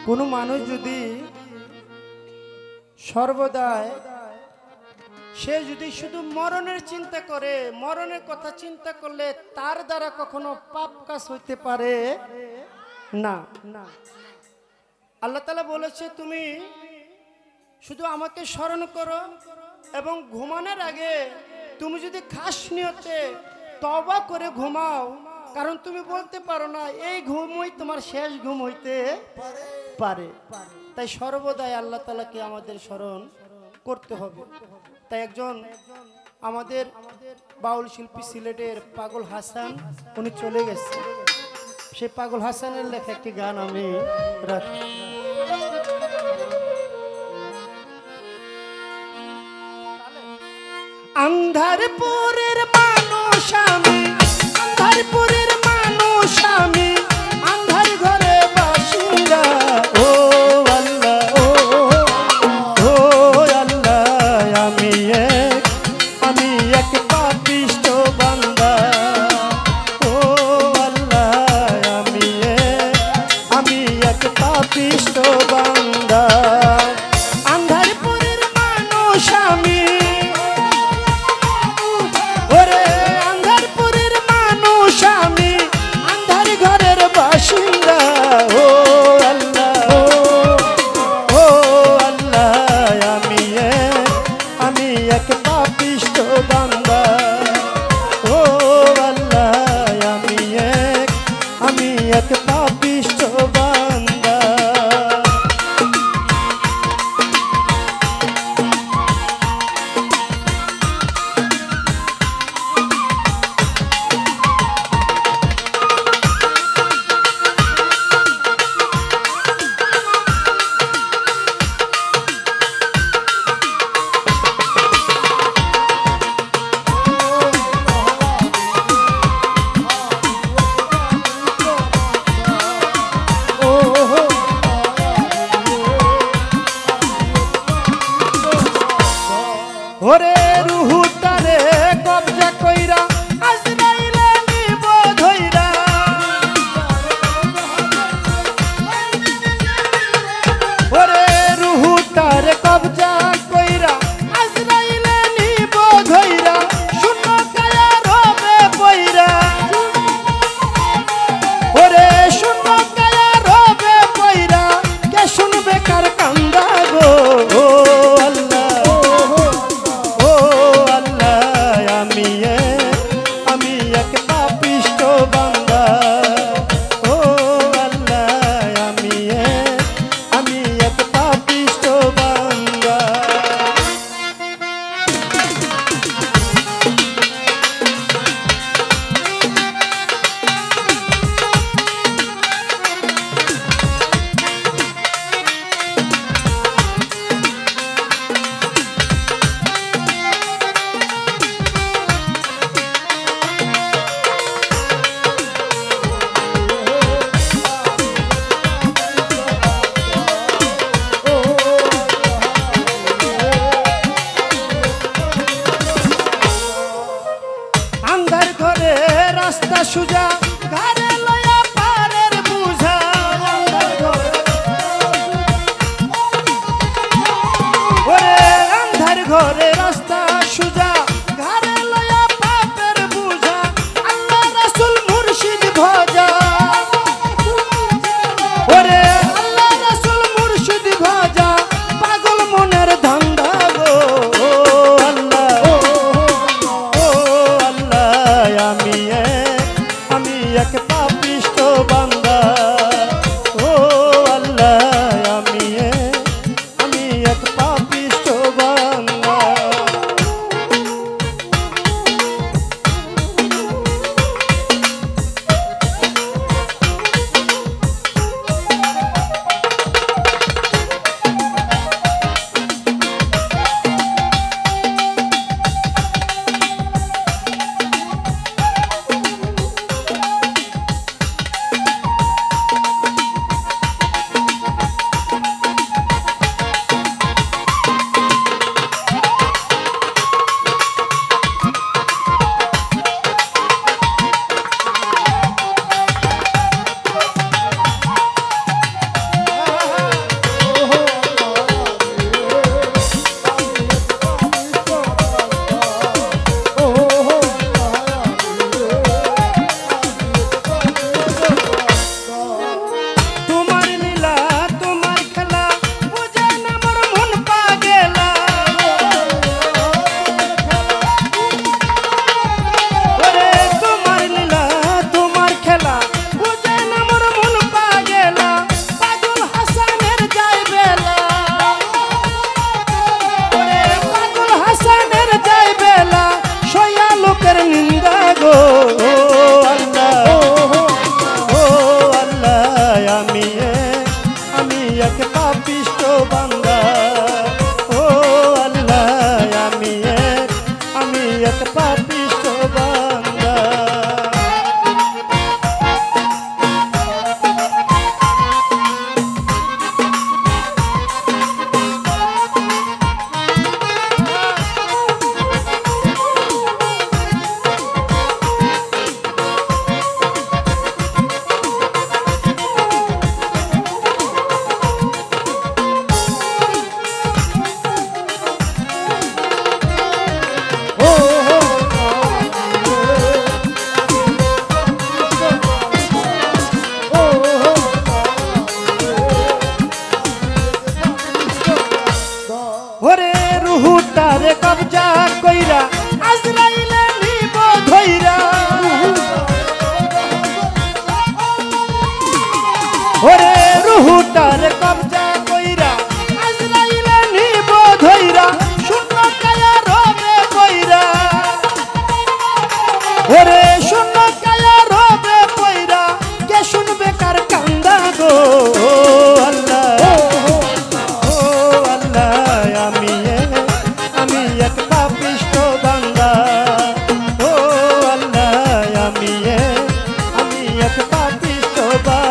কোনো মানুষ যদি সর্বদাই সে যদি শুধু মরণের চিন্তা করে, মরণের কথা চিন্তা করলে তার দ্বারা কখনো পাপ কাজ হইতে পারে না। আল্লাহ তাআলা বলেছে তুমি শুধু আমাকে স্মরণ করো এবং ঘুমানোর আগে তুমি যদি খাস নিয়তে তওবা করে ঘুমাও, কারণ তুমি বলতে পারো না এই ঘুমই তোমার শেষ ঘুম হইতে পারে। তাই সর্বদাই আল্লাহ তাআলাকে আমাদের স্মরণ করতে হবে। তাই একজন আমাদের বাউল শিল্পী সিলেটের পাগল হাসান উনি চলে গেছে, সেই পাগল হাসানের লেখা একটি গান আমি রাখি। আন্ধারপুরের মানুষ আমি, আন্ধারপুরের মানুষ আমি, আন্ধার ঘরে বাসিন্দা। ও আল্লাহ, ও আল্লাহ, আমি এক পাপিষ্ঠ বান্দা। ও আল্লাহ, আমি এক পাপিষ্ঠ বান্দা। আন্ধারপুরের মানুষ আমি, ও আল্লাহ, ও আল্লাহ, আমি এক পাপিষ্ঠ বান্দা। ও আল্লাহ, আমি এক পাপিষ্ঠ বান্দা। ওরে রুহুটারে কবজা কইরা আজরাইলে নিব ধইরা। ওরে রুহুটারে কবজা কইরা আজরাইলে নিব ধইরা। শূন্য কায়া রবে পইরা, ওরে শূন্য কায়া রবে পইরা। কে শুনবে কার কান্দা গো। ও আল্লাহ, আমি এক পাপিষ্ঠ বান্দা। ও আল্লাহ, আমি এক পাপিষ্ঠ বান্দা। আন্ধার ঘরে রাস্তা সুজা, ঘরে লয়া পারের বুঝা। ওরে আন্ধার ঘরে রাস্তা সুজা, ঘরে লয়া পাপের বুঝা। আল্লাহ রাসূল মুর্শিদ ভজা। ওরে আল্লাহ রাসূল মুর্শিদ ভজা। পাগল মনের ধান্দা গো। ও আল্লাহ, ও আল্লাহ, আমি এক পাপিষ্ঠ বান্দা। ও আল্লাহ, আমি এক পাপিষ্ঠ বান্দা। ভালোবাসা